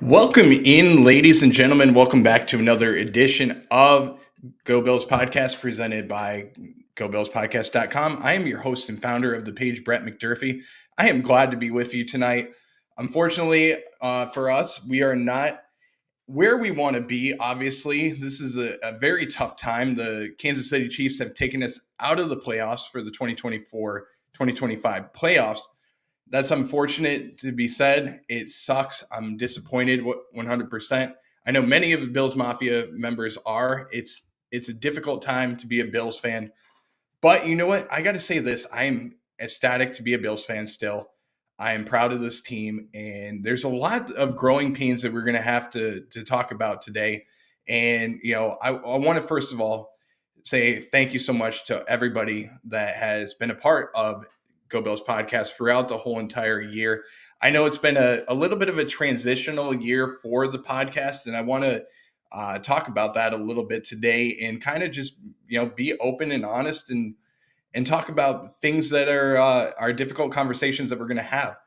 Welcome in, ladies and gentlemen. Welcome back to another edition of Go Bills Podcast presented by GoBillsPodcast.com. I am your host and founder of the page, Brett McDurphy. I am glad to be with you tonight. Unfortunately, for us, we are not where we want to be. Obviously, this is a very tough time. The Kansas City Chiefs have taken us out of the playoffs for the 2024-2025 playoffs. That's unfortunate to be said. It sucks. I'm disappointed 100%. I know many of the Bills Mafia members are. It's a difficult time to be a Bills fan. But you know what? I got to say this. I am ecstatic to be a Bills fan still. I am proud of this team. And there's a lot of growing pains that we're going to have to talk about today. And, I want to first of all say thank you so much to everybody that has been a part of Go Bills podcast throughout the whole entire year. I know it's been a little bit of a transitional year for the podcast, and I want to talk about that a little bit today and kind of just be open and honest and talk about things that are difficult conversations that we're going to have.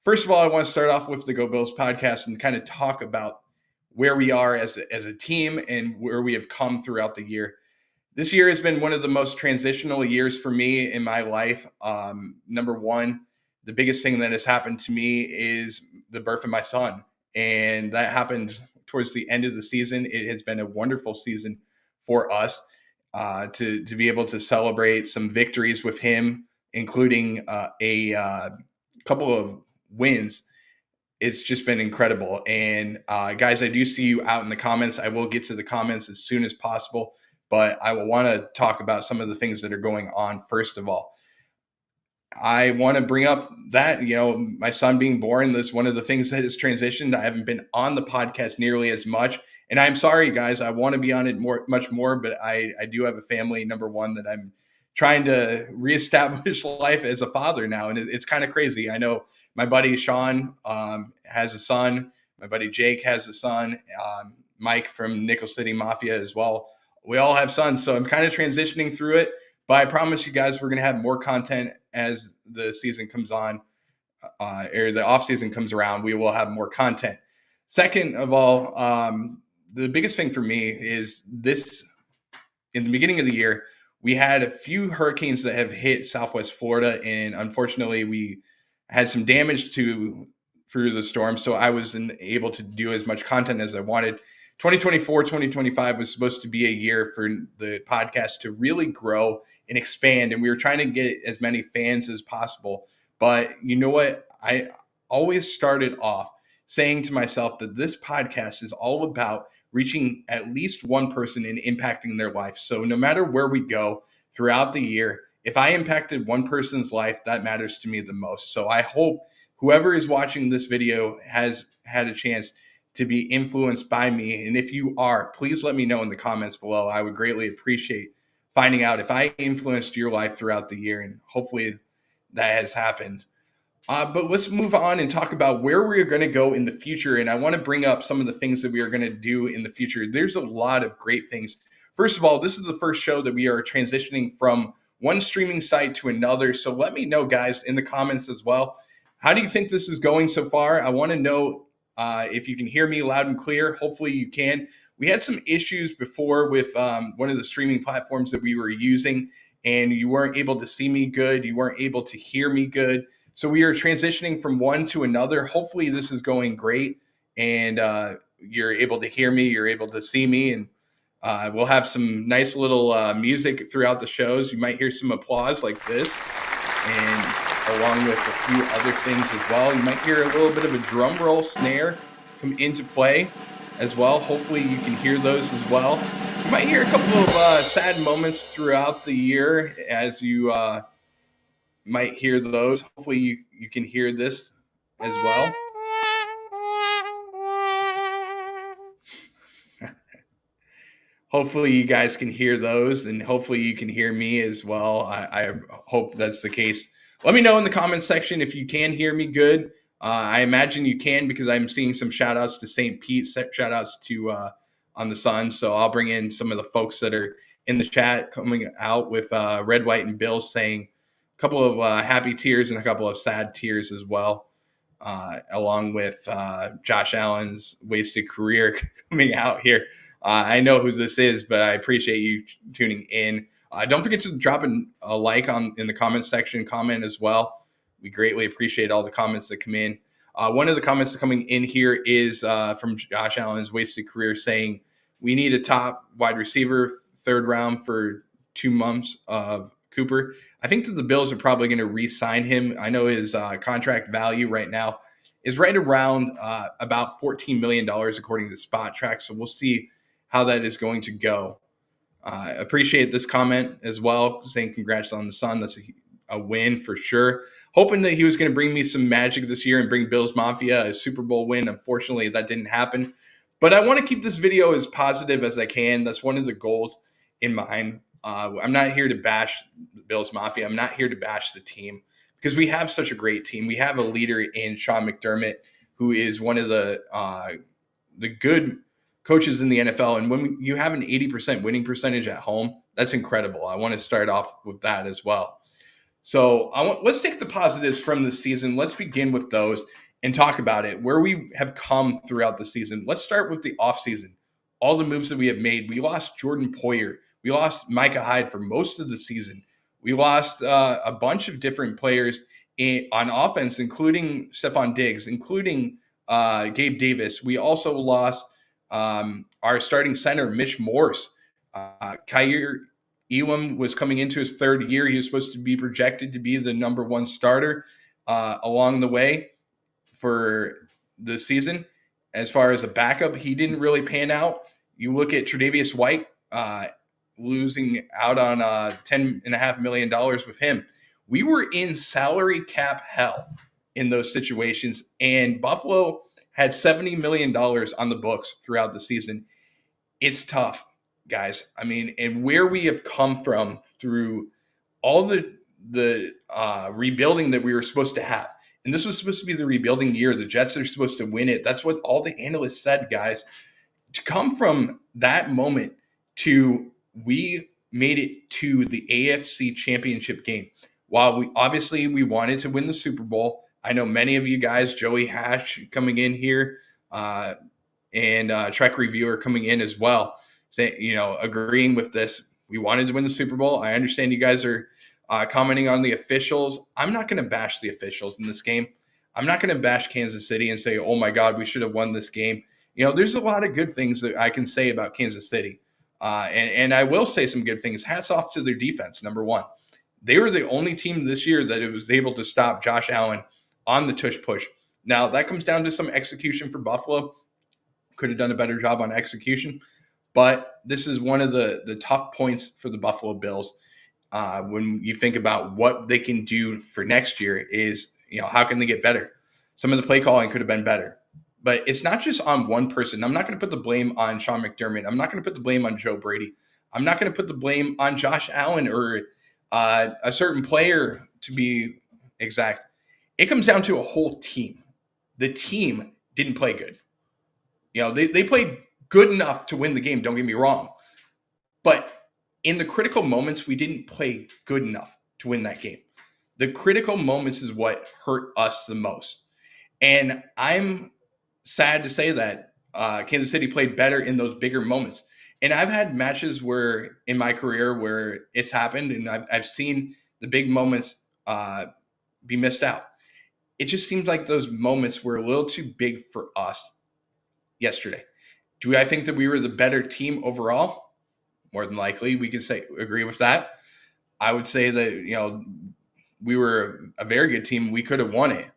First of all, I want to start off with the Go Bills podcast and kind of talk about where we are as a team and where we have come throughout the year. This year has been one of the most transitional years for me in my life. Number one, the biggest thing that has happened to me is the birth of my son. And that happened towards the end of the season. It has been a wonderful season for us to be able to celebrate some victories with him, including a couple of wins. It's just been incredible. And guys, I do see you out in the comments. I will get to the comments as soon as possible. But I will want to talk about some of the things that are going on. First of all, I want to bring up that, my son being born is one of the things that has transitioned. I haven't been on the podcast nearly as much. And I'm sorry, guys, I want to be on it much more, but I do have a family, number one, that I'm trying to reestablish life as a father now. And it's kind of crazy. I know my buddy Sean has a son. My buddy Jake has a son. Mike from Nickel City Mafia as well. We all have sons, so I'm kind of transitioning through it. But I promise you guys, we're going to have more content as the season comes on, or the off season comes around. We will have more content. Second of all, the biggest thing for me is this: in the beginning of the year, we had a few hurricanes that have hit Southwest Florida, and unfortunately, we had some damage through the storm. So I wasn't able to do as much content as I wanted. 2024, 2025 was supposed to be a year for the podcast to really grow and expand. And we were trying to get as many fans as possible. But you know what? I always started off saying to myself that this podcast is all about reaching at least one person and impacting their life. So no matter where we go throughout the year, if I impacted one person's life, that matters to me the most. So I hope whoever is watching this video has had a chance to be influenced by me. And if you are, please let me know in the comments below. I would greatly appreciate finding out if I influenced your life throughout the year, and hopefully that has happened. But let's move on and talk about where we're going to go in the future. And I want to bring up some of the things that we are going to do in the future. There's a lot of great things. First of all, this is the first show that we are transitioning from one streaming site to another. So let me know, guys, in the comments as well. How do you think this is going so far? I want to know if you can hear me loud and clear. Hopefully you can. We had some issues before with one of the streaming platforms that we were using, and you weren't able to see me good. You weren't able to hear me good. So we are transitioning from one to another. Hopefully this is going great, and you're able to hear me. You're able to see me, and we'll have some nice little music throughout the shows. You might hear some applause like this, and along with a few other things as well. You might hear a little bit of a drum roll snare come into play as well. Hopefully you can hear those as well. You might hear a couple of sad moments throughout the year as you might hear those. Hopefully you can hear this as well. Hopefully you guys can hear those, and hopefully you can hear me as well. I hope that's the case. Let me know in the comments section if you can hear me good. I imagine you can, because I'm seeing some shout outs to St. Pete, shout outs to On the Sun. So I'll bring in some of the folks that are in the chat coming out with Red, White, and Bill saying a couple of happy tears and a couple of sad tears as well. along with Josh Allen's wasted career coming out here. I know who this is, but I appreciate you tuning in. Don't forget to drop a like in the comments section, comment as well. We greatly appreciate all the comments that come in. One of the comments coming in here is from Josh Allen's wasted career saying, we need a top wide receiver, third round for 2 months of Cooper. I think that the Bills are probably going to re-sign him. I know his contract value right now is right around about $14 million according to Spot Track. So we'll see how that is going to go. Appreciate this comment as well, saying congrats on the son. That's a win for sure. Hoping that he was going to bring me some magic this year and bring Bills Mafia a Super Bowl win. Unfortunately, that didn't happen. But I want to keep this video as positive as I can. That's one of the goals in mind. I'm not here to bash Bills Mafia. I'm not here to bash the team because we have such a great team. We have a leader in Sean McDermott, who is one of the good coaches in the NFL. And when you have an 80% winning percentage at home, that's incredible. I want to start off with that as well. So let's take the positives from the season. Let's begin with those and talk about it, where we have come throughout the season. Let's start with the offseason. All the moves that we have made. We lost Jordan Poyer. We lost Micah Hyde for most of the season. We lost a bunch of different players on offense, including Stephon Diggs, including Gabe Davis. We also lost our starting center, Mitch Morse. Kyer Elam was coming into his third year. He was supposed to be projected to be the number one starter along the way for the season. As far as a backup, he didn't really pan out. You look at Tre'Davious White losing out on $10.5 million with him. We were in salary cap hell in those situations, and Buffalo had $70 million on the books throughout the season. It's tough, guys. I mean, and where we have come from through all the rebuilding that we were supposed to have. And this was supposed to be the rebuilding year. The Jets are supposed to win it. That's what all the analysts said, guys. To come from that moment to we made it to the AFC Championship game. While we wanted to win the Super Bowl, I know many of you guys, Joey Hash coming in here, and Trek Reviewer coming in as well, saying, agreeing with this. We wanted to win the Super Bowl. I understand you guys are commenting on the officials. I'm not going to bash the officials in this game. I'm not going to bash Kansas City and say, oh my God, we should have won this game. There's a lot of good things that I can say about Kansas City. And I will say some good things. Hats off to their defense, number one. They were the only team this year that was able to stop Josh Allen on the tush push. Now, that comes down to some execution for Buffalo. Could have done a better job on execution. But this is one of the tough points for the Buffalo Bills when you think about what they can do for next year is, how can they get better? Some of the play calling could have been better. But it's not just on one person. I'm not going to put the blame on Sean McDermott. I'm not going to put the blame on Joe Brady. I'm not going to put the blame on Josh Allen or a certain player, to be exact. It comes down to a whole team. The team didn't play good. They played good enough to win the game, don't get me wrong. But in the critical moments, we didn't play good enough to win that game. The critical moments is what hurt us the most. And I'm sad to say that Kansas City played better in those bigger moments. And I've had matches where in my career where it's happened, and I've seen the big moments be missed out. It just seems like those moments were a little too big for us yesterday. Do I think that we were the better team overall? More than likely, we could agree with that. I would say that, we were a very good team. We could have won it.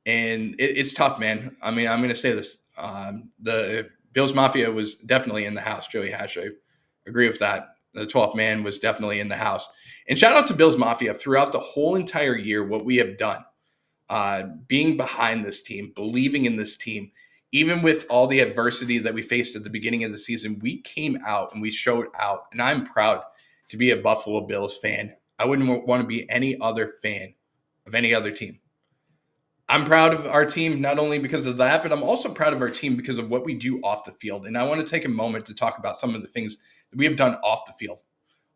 And it's tough, man. I mean, I'm going to say this. The Bills Mafia was definitely in the house. Joey Hash, I agree with that. The 12th man was definitely in the house. And shout out to Bills Mafia throughout the whole entire year, what we have done. Being behind this team, believing in this team, even with all the adversity that we faced at the beginning of the season, we came out and we showed out. And I'm proud to be a Buffalo Bills fan. I wouldn't want to be any other fan of any other team. I'm proud of our team, not only because of that, but I'm also proud of our team because of what we do off the field. And I want to take a moment to talk about some of the things that we have done off the field.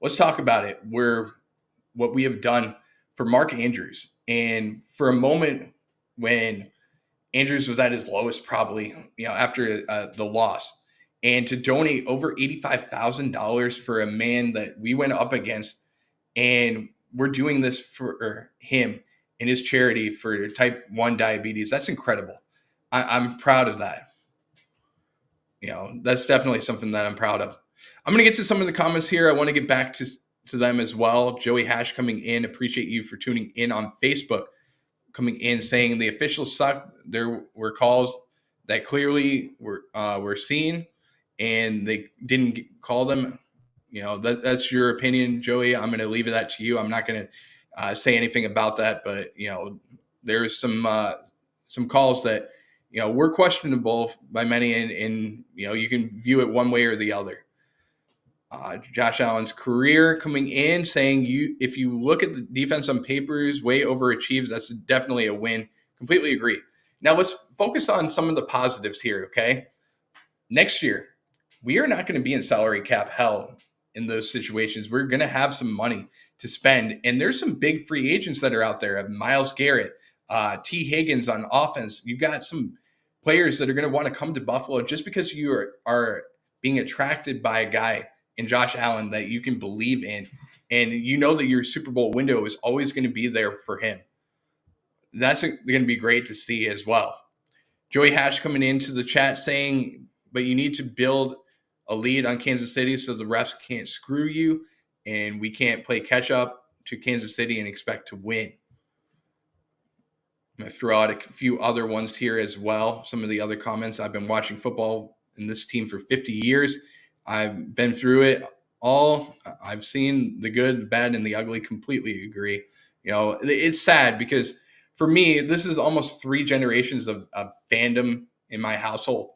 Let's talk about it. What we have done for Mark Andrews. And for a moment when Andrews was at his lowest probably, after the loss. And to donate over $85,000 for a man that we went up against, and we're doing this for him and his charity for type 1 diabetes, that's incredible. I'm proud of that. That's definitely something that I'm proud of. I'm going to get to some of the comments here. I want to get back to them as well. Joey Hash coming in. Appreciate you for tuning in on Facebook. Coming in saying the officials suck. There were calls that clearly were seen, and they didn't call them. That's your opinion, Joey. I'm going to leave that to you. I'm not going to say anything about that, but there's some calls that were questionable by many, and you can view it one way or the other. Josh Allen's career coming in saying if you look at the defense on papers, way overachieves. That's definitely a win. Completely agree. Now let's focus on some of the positives here. Okay, next year we are not going to be in salary cap hell in those situations. We're going to have some money to spend, and there's some big free agents that are out there. Myles Garrett, T. Higgins on offense. You got some players that are going to want to come to Buffalo just because you are being attracted by a guy in Josh Allen that you can believe in, and you know that your Super Bowl window is always going to be there for him. That's going to be great to see as well. Joey Hash coming into the chat saying, but you need to build a lead on Kansas City so the refs can't screw you, and we can't play catch up to Kansas City and expect to win. I'm going to throw out a few other ones here as well. Some of the other comments. I've been watching football in this team for 50 years. I've been through it all. I've seen the good, the bad, and the ugly. Completely agree. It's sad because for me, this is almost 3 generations of fandom in my household.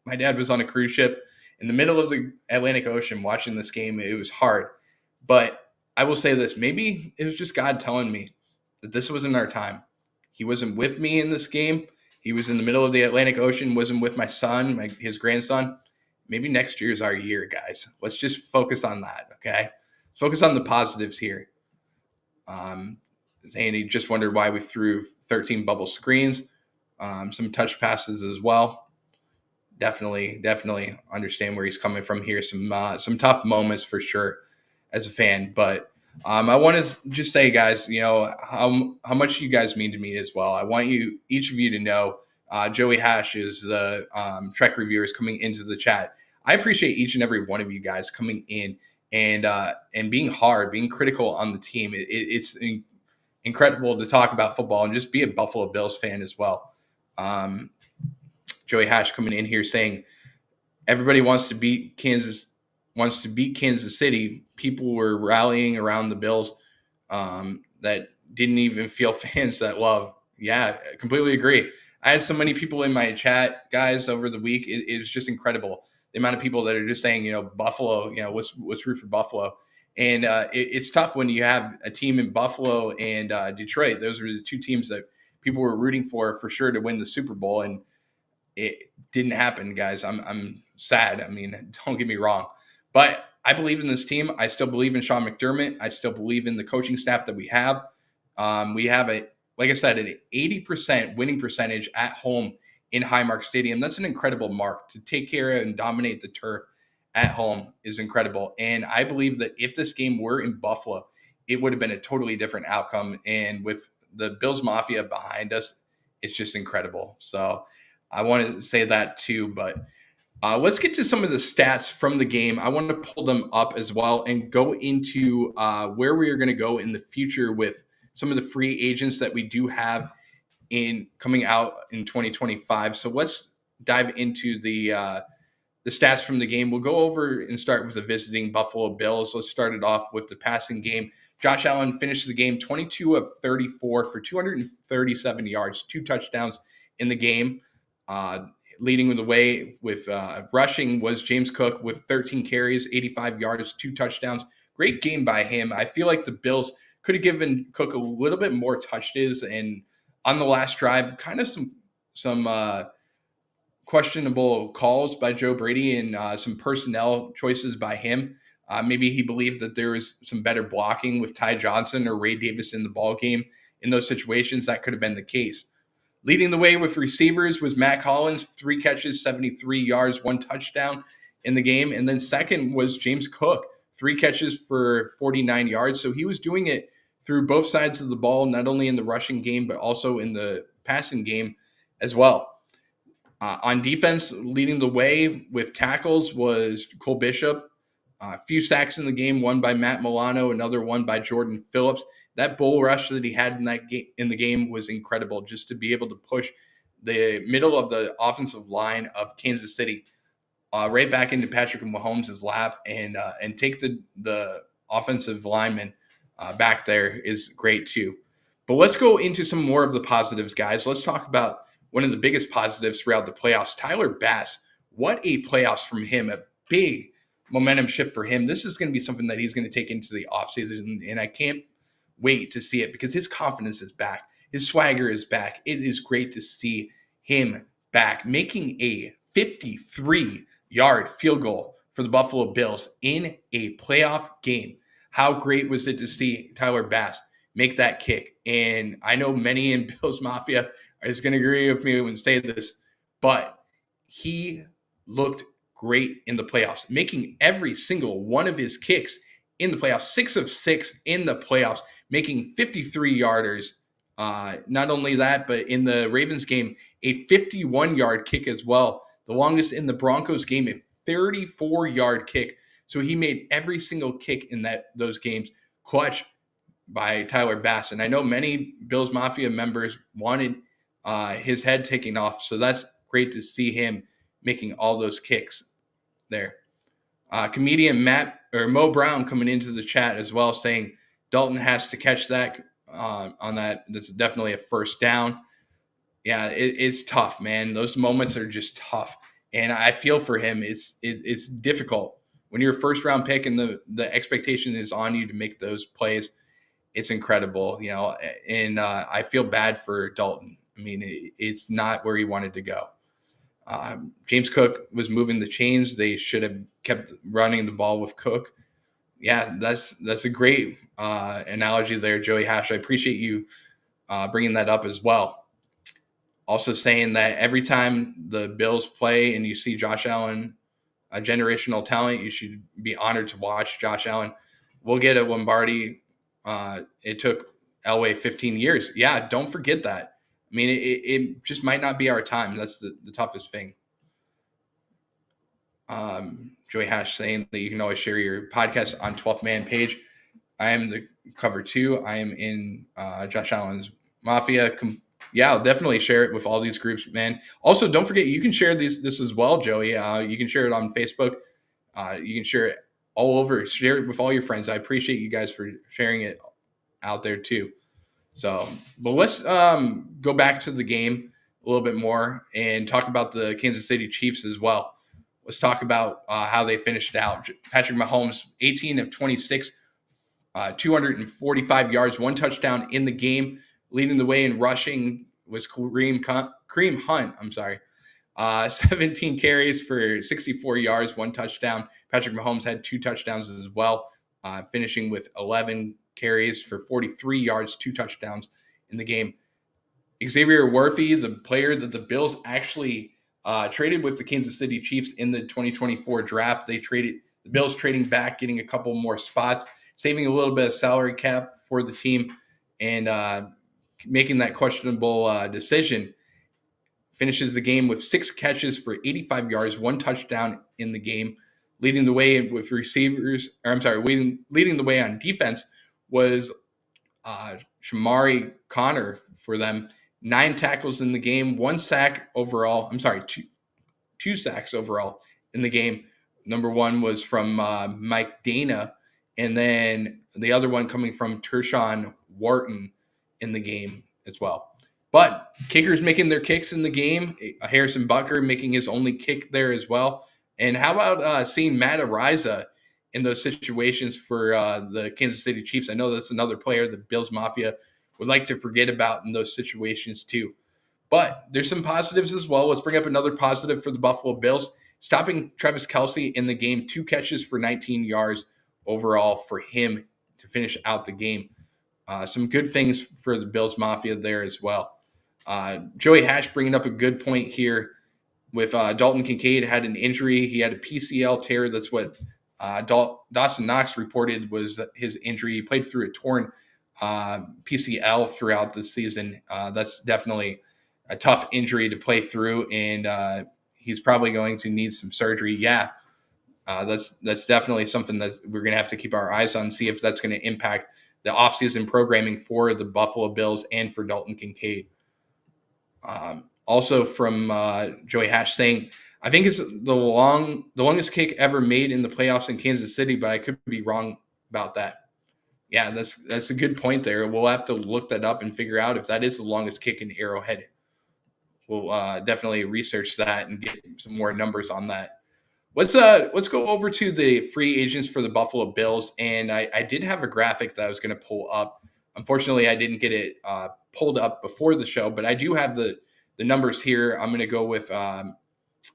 My dad was on a cruise ship in the middle of the Atlantic Ocean watching this game. It was hard. But I will say this. Maybe it was just God telling me that this wasn't our time. He wasn't with me in this game. He was in the middle of the Atlantic Ocean, wasn't with my son, his grandson. Maybe next year is our year, guys. Let's just focus on that, okay? Let's focus on the positives here. Andy just wondered why we threw 13 bubble screens, some touch passes as well. Definitely understand where he's coming from here. Some tough moments for sure as a fan, but I want to just say, guys, how much you guys mean to me as well. I want each of you to know. Joey Hash is the Trek reviewers coming into the chat. I appreciate each and every one of you guys coming in and being hard, being critical on the team. It's incredible to talk about football and just be a Buffalo Bills fan as well. Joey Hash coming in here saying everybody wants to beat Kansas City. People were rallying around the Bills that didn't even feel fans that love. Yeah, I completely agree. I had so many people in my chat, guys, over the week. It was just incredible. The amount of people that are just saying, Buffalo, what's root for Buffalo. And it's tough when you have a team in Buffalo and Detroit. Those were the 2 teams that people were rooting for sure to win the Super Bowl. And it didn't happen, guys. I'm sad. I mean, don't get me wrong. But I believe in this team. I still believe in Sean McDermott. I still believe in the coaching staff that we have. We have like I said, an 80% winning percentage at home in Highmark Stadium. That's an incredible mark. To take care of and dominate the turf at home is incredible. And I believe that if this game were in Buffalo, it would have been a totally different outcome. And with the Bills Mafia behind us, it's just incredible. So I want to say that too, but let's get to some of the stats from the game. I want to pull them up as well and go into where we are going to go in the future with some of the free agents that we do have in coming out in 2025. So let's dive into the stats from the game. We'll go over and start with the visiting Buffalo Bills. Let's start it off with the passing game. Josh Allen finished the game 22 of 34 for 237 yards, 2 touchdowns in the game. Leading the way with rushing was James Cook with 13 carries, 85 yards, 2 touchdowns. Great game by him. I feel like the Bills could have given Cook a little bit more touches, and on the last drive, kind of some questionable calls by Joe Brady and some personnel choices by him. Maybe he believed that there was some better blocking with Ty Johnson or Ray Davis in the ball game. In those situations, that could have been the case. Leading the way with receivers was Matt Collins, 3 catches, 73 yards, 1 touchdown in the game. And then second was James Cook, 3 catches for 49 yards. So he was doing it through both sides of the ball, not only in the rushing game, but also in the passing game as well. On defense, leading the way with tackles was Cole Bishop. A few sacks in the game, one by Matt Milano, another one by Jordan Phillips. That bull rush that he had in the game was incredible. Just to be able to push the middle of the offensive line of Kansas City right back into Patrick Mahomes' lap and take the offensive lineman back there is great too. But let's go into some more of the positives, guys. Let's talk about one of the biggest positives throughout the playoffs, Tyler Bass. What a playoffs from him, a big momentum shift for him. This is going to be something that he's going to take into the offseason, and I can't wait to see it because his confidence is back. His swagger is back. It is great to see him back, making a 53-yard field goal for the Buffalo Bills in a playoff game. How great was it to see Tyler Bass make that kick? And I know many in Bills Mafia is going to agree with me when I say this, but he looked great in the playoffs, making every single one of his kicks in the playoffs, 6 of 6 in the playoffs, making 53-yarders. Not only that, but in the Ravens game, a 51-yard kick as well. The longest in the Broncos game, a 34-yard kick. So he made every single kick in those games clutch by Tyler Bass. And I know many Bills Mafia members wanted his head taken off. So that's great to see him making all those kicks there. Comedian Mo Brown coming into the chat as well, saying Dalton has to catch that on that. That's definitely a first down. Yeah, it's tough, man. Those moments are just tough, and I feel for him. It's difficult when you're a first round pick and the expectation is on you to make those plays. It's incredible, and I feel bad for Dalton. I mean, it's not where he wanted to go. James Cook was moving the chains. They should have kept running the ball with Cook. Yeah, that's a great analogy there, Joey Hash. I appreciate you bringing that up as well. Also saying that every time the Bills play and you see Josh Allen, a generational talent, you should be honored to watch Josh Allen. We'll get a Lombardi. It took Elway 15 years. Yeah, don't forget that. I mean, it just might not be our time. That's the toughest thing. Joey Hash saying that you can always share your podcast on 12th Man page. I am the cover 2. I am in Josh Allen's Mafia. Yeah, I'll definitely share it with all these groups, man. Also, don't forget, you can share this as well, Joey. You can share it on Facebook. You can share it all over. Share it with all your friends. I appreciate you guys for sharing it out there too. So, but let's go back to the game a little bit more and talk about the Kansas City Chiefs as well. Let's talk about how they finished out. Patrick Mahomes, 18 of 26, 245 yards, 1 touchdown in the game. Leading the way in rushing was Kareem Hunt. 17 carries for 64 yards, 1 touchdown. Patrick Mahomes had 2 touchdowns as well, finishing with 11 carries for 43 yards, 2 touchdowns in the game. Xavier Worthy, the player that the Bills actually traded with the Kansas City Chiefs in the 2024 draft. The Bills trading back, getting a couple more spots, saving a little bit of salary cap for the team, and making that questionable decision. Finishes the game with 6 catches for 85 yards, 1 touchdown in the game. Leading the way with receivers, leading the way on defense was Shamari Connor for them. 9 tackles in the game, 1 sack overall. Two sacks overall in the game. Number 1 was from Mike Dana, and then the other one coming from Tershawn Wharton in the game as well. But kickers making their kicks in the game. Harrison Butker making his only kick there as well. And how about seeing Matt Ariza in those situations for the Kansas City Chiefs? I know that's another player the Bills Mafia would like to forget about in those situations too. But there's some positives as well. Let's bring up another positive for the Buffalo Bills. Stopping Travis Kelce in the game, 2 catches for 19 yards overall for him to finish out the game. Some good things for the Bills Mafia there as well. Joey Hatch bringing up a good point here with Dalton Kincaid had an injury. He had a PCL tear. That's what Dawson Knox reported was his injury. He played through a torn PCL throughout the season. That's definitely a tough injury to play through, and he's probably going to need some surgery. Yeah, that's definitely something that we're going to have to keep our eyes on, see if that's going to impact the offseason programming for the Buffalo Bills and for Dalton Kincaid. Also from Joey Hatch saying, I think it's the longest kick ever made in the playoffs in Kansas City, but I could be wrong about that. Yeah, that's a good point there. We'll have to look that up and figure out if that is the longest kick in Arrowhead. We'll definitely research that and get some more numbers on that. Let's go over to the free agents for the Buffalo Bills, and I did have a graphic that I was going to pull up. Unfortunately, I didn't get it pulled up before the show, but I do have the numbers here. I'm going to go with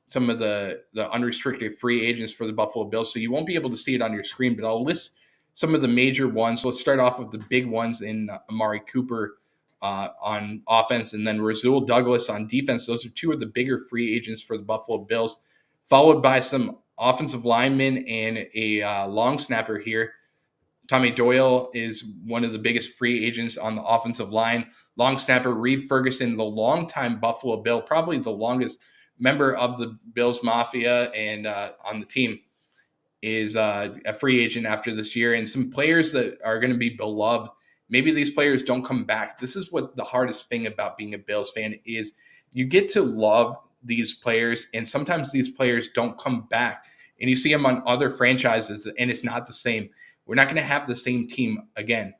some of the unrestricted free agents for the Buffalo Bills, so you won't be able to see it on your screen, but I'll list some of the major ones. Let's start off with the big ones in Amari Cooper on offense, and then Rasul Douglas on defense. Those are two of the bigger free agents for the Buffalo Bills, followed by some offensive linemen and a long snapper here. Tommy Doyle is one of the biggest free agents on the offensive line. Long snapper Reed Ferguson, the longtime Buffalo Bill, probably the longest member of the Bills Mafia and on the team, is a free agent after this year. And some players that are going to be beloved. Maybe these players don't come back. This is what the hardest thing about being a Bills fan is. You get to love these players, and sometimes these players don't come back. And you see them on other franchises, and it's not the same. We're not going to have the same team again.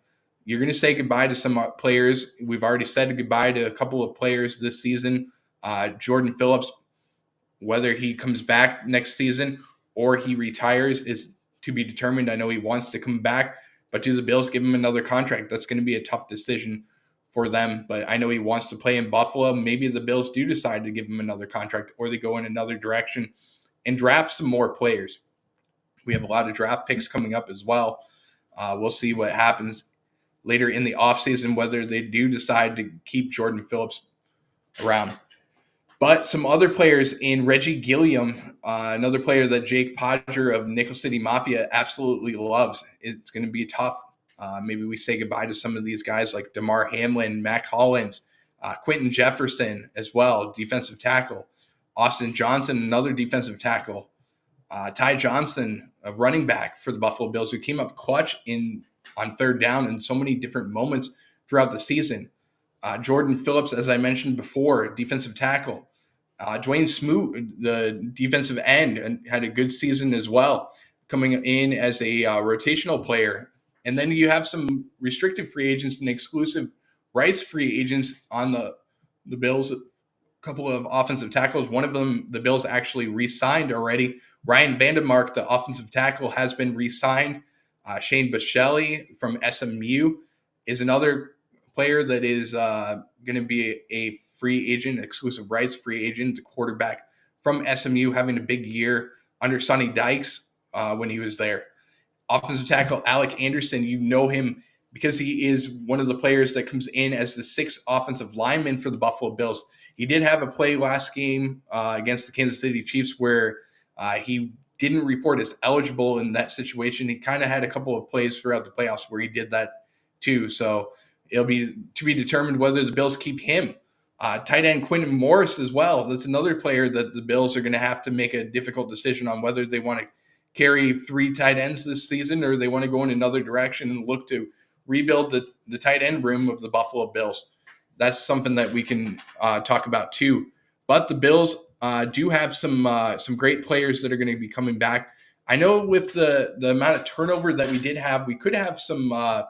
You're going to say goodbye to some players. We've already said goodbye to a couple of players this season. Jordan Phillips, whether he comes back next season or he retires is to be determined. I know he wants to come back, but do the Bills give him another contract? That's going to be a tough decision for them, but I know he wants to play in Buffalo. Maybe the Bills do decide to give him another contract, or they go in another direction and draft some more players. We have a lot of draft picks coming up as well. We'll see what happens later in the offseason, whether they do decide to keep Jordan Phillips around. But some other players in Reggie Gilliam, another player that Jake Podger of Nickel City Mafia absolutely loves. It's going to be tough. Maybe we say goodbye to some of these guys like DeMar Hamlin, Mac Hollins, Quentin Jefferson as well, defensive tackle. Austin Johnson, another defensive tackle. Ty Johnson, a running back for the Buffalo Bills, who came up clutch on third down in so many different moments throughout the season. Jordan Phillips, as I mentioned before, defensive tackle. Dwayne Smoot, the defensive end, had a good season as well, coming in as a rotational player. And then you have some restricted free agents and exclusive rights free agents on the Bills. A couple of offensive tackles. One of them, the Bills actually re-signed already. Ryan Vandermark, the offensive tackle, has been re-signed. Shane Bushelley from SMU is another player that is going to be a free agent, exclusive rights free agent, the quarterback from SMU, having a big year under Sonny Dykes when he was there. Offensive tackle Alec Anderson, you know him because he is one of the players that comes in as the sixth offensive lineman for the Buffalo Bills. He did have a play last game against the Kansas City Chiefs where he didn't report as eligible in that situation. He kind of had a couple of plays throughout the playoffs where he did that too. So it'll be to be determined whether the Bills keep him. Tight end Quinton Morris as well. That's another player that the Bills are going to have to make a difficult decision on whether they want to carry three tight ends this season or they want to go in another direction and look to rebuild the tight end room of the Buffalo Bills. That's something that we can talk about too. But the Bills do have some great players that are going to be coming back. I know with the amount of turnover that we did have, we could have some of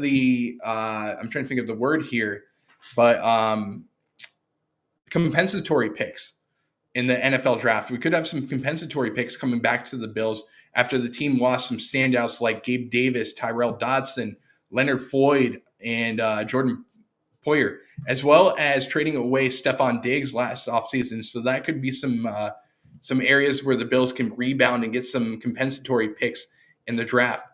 the I'm trying to think of the word here, but compensatory picks in the NFL draft. We could have some compensatory picks coming back to the Bills after the team lost some standouts like Gabe Davis, Tyrell Dodson, Leonard Floyd, and Jordan Poyer, as well as trading away Stephon Diggs last offseason. So that could be some areas where the Bills can rebound and get some compensatory picks in the draft.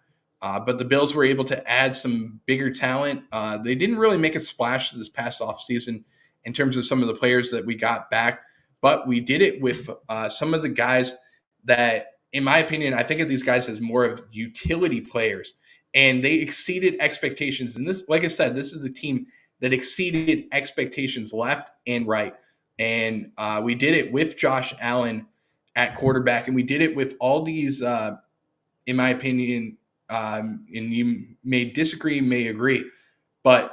But the Bills were able to add some bigger talent. They didn't really make a splash this past offseason in terms of some of the players that we got back, but we did it with some of the guys that, in my opinion, I think of these guys as more of utility players, and they exceeded expectations. And this, like I said, this is a team that exceeded expectations left and right. And we did it with Josh Allen at quarterback, and we did it with all these, in my opinion, and you may disagree, may agree, but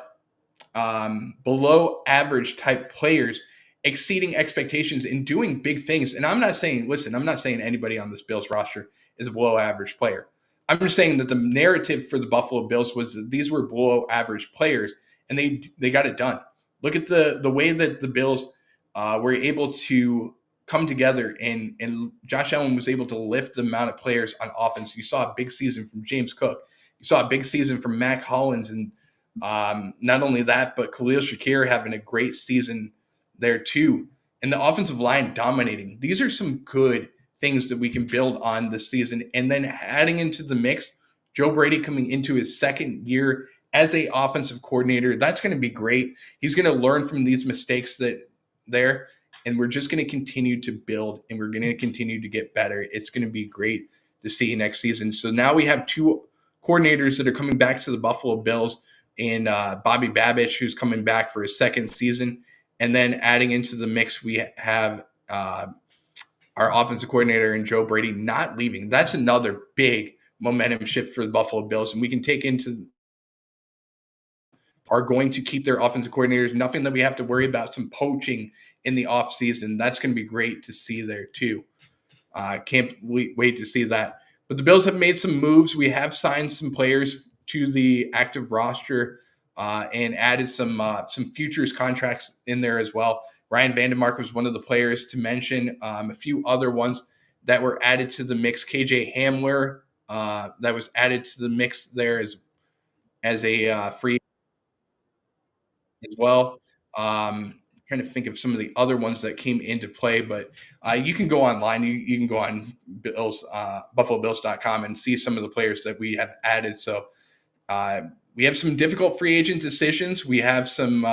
below average type players exceeding expectations and doing big things. And I'm not saying, listen, I'm not saying anybody on this Bills roster is a below average player. I'm just saying that the narrative for the Buffalo Bills was that these were below average players, and they got it done. Look at the way that the Bills were able to come together, and Josh Allen was able to lift the amount of players on offense. You saw a big season from James Cook. You saw a big season from Mac Hollins, and not only that, but Khalil Shakir having a great season there too. And the offensive line dominating. These are some good things that we can build on this season. And then adding into the mix, Joe Brady coming into his second year as a offensive coordinator. That's going to be great. He's going to learn from these mistakes that there. And we're just going to continue to build, and we're going to continue to get better. It's going to be great to see next season. So now we have two coordinators that are coming back to the Buffalo Bills, and Bobby Babich, who's coming back for his second season. And then adding into the mix, we have our offensive coordinator and Joe Brady not leaving. That's another big momentum shift for the Buffalo Bills. And we can take into are going to keep their offensive coordinators. Nothing that we have to worry about some poaching in the offseason. That's going to be great to see there too. Can't wait to see that. But the Bills have made some moves. We have signed some players to the active roster and added some futures contracts in there as well. Ryan Vandemark was one of the players to mention. A few other ones that were added to the mix. KJ Hamler that was added to the mix there as a free as well. Trying to think of some of the other ones that came into play, but you can go online. You can go on BuffaloBills.com and see some of the players that we have added. So we have some difficult free agent decisions. We have some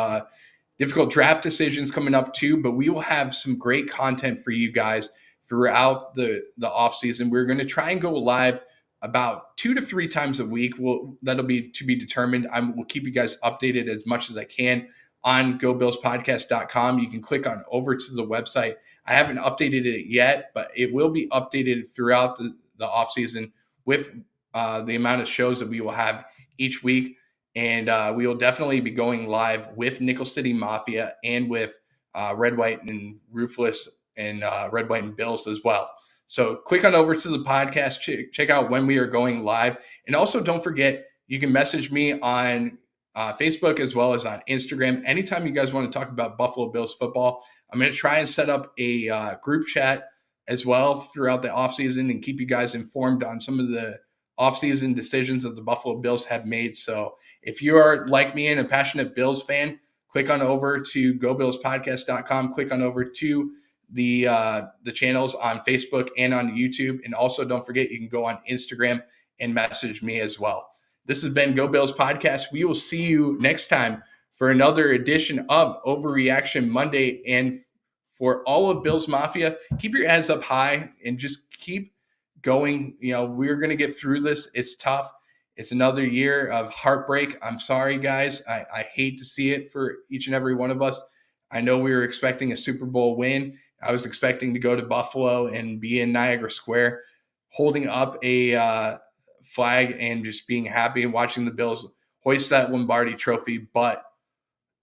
difficult draft decisions coming up too, but we will have some great content for you guys throughout the offseason. We're going to try and go live about 2 to 3 times a week. That'll be to be determined. We'll keep you guys updated as much as I can on GoBillsPodcast.com. You can click on over to the website. I haven't updated it yet, but it will be updated throughout the offseason with the amount of shows that we will have each week. And we will definitely be going live with Nickel City Mafia and with Red, White, and Ruthless and Red, White, and Bills as well. So click on over to the podcast, check out when we are going live. And also don't forget, you can message me on Facebook as well as on Instagram. Anytime you guys want to talk about Buffalo Bills football, I'm going to try and set up a group chat as well throughout the offseason and keep you guys informed on some of the offseason decisions that the Buffalo Bills have made. So if you are like me and a passionate Bills fan, click on over to GoBillsPodcast.com. Click on over to the channels on Facebook and on YouTube. And also don't forget, you can go on Instagram and message me as well. This has been Go Bills Podcast. We will see you next time for another edition of Overreaction Monday. And for all of Bills Mafia, keep your heads up high and just keep going. You know, we're going to get through this. It's tough. It's another year of heartbreak. I'm sorry, guys. I hate to see it for each and every one of us. I know we were expecting a Super Bowl win. I was expecting to go to Buffalo and be in Niagara Square holding up a flag and just being happy and watching the Bills hoist that Lombardi trophy. But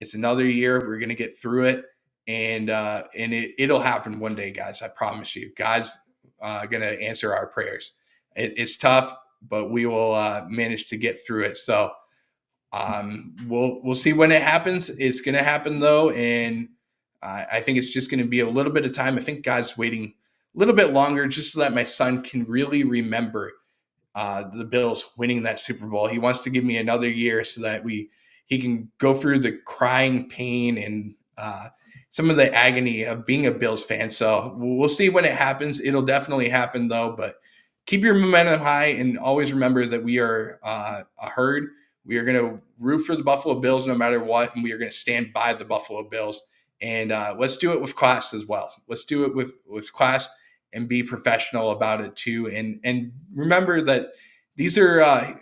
it's another year. We're going to get through it. And it'll happen one day, guys. I promise you. God's going to answer our prayers. It's tough, but we will manage to get through it. So we'll see when it happens. It's going to happen, though. And I think it's just going to be a little bit of time. I think God's waiting a little bit longer just so that my son can really remember the Bills winning that Super Bowl. He wants to give me another year so that he can go through the crying pain and some of the agony of being a Bills fan. So we'll see when it happens. It'll definitely happen, though. But keep your momentum high and always remember that we are a herd. We are going to root for the Buffalo Bills no matter what, and we are going to stand by the Buffalo Bills. And let's do it with class as well. Let's do it with class and be professional about it too. And remember that these are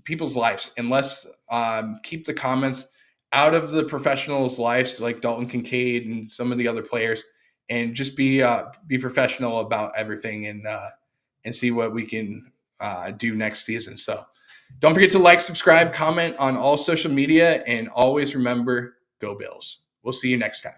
people's lives, and let's keep the comments out of the professionals' lives, like Dalton Kincaid and some of the other players, and just be professional about everything, and see what we can do next season. So don't forget to like, subscribe, comment on all social media, and always remember, go Bills. We'll see you next time.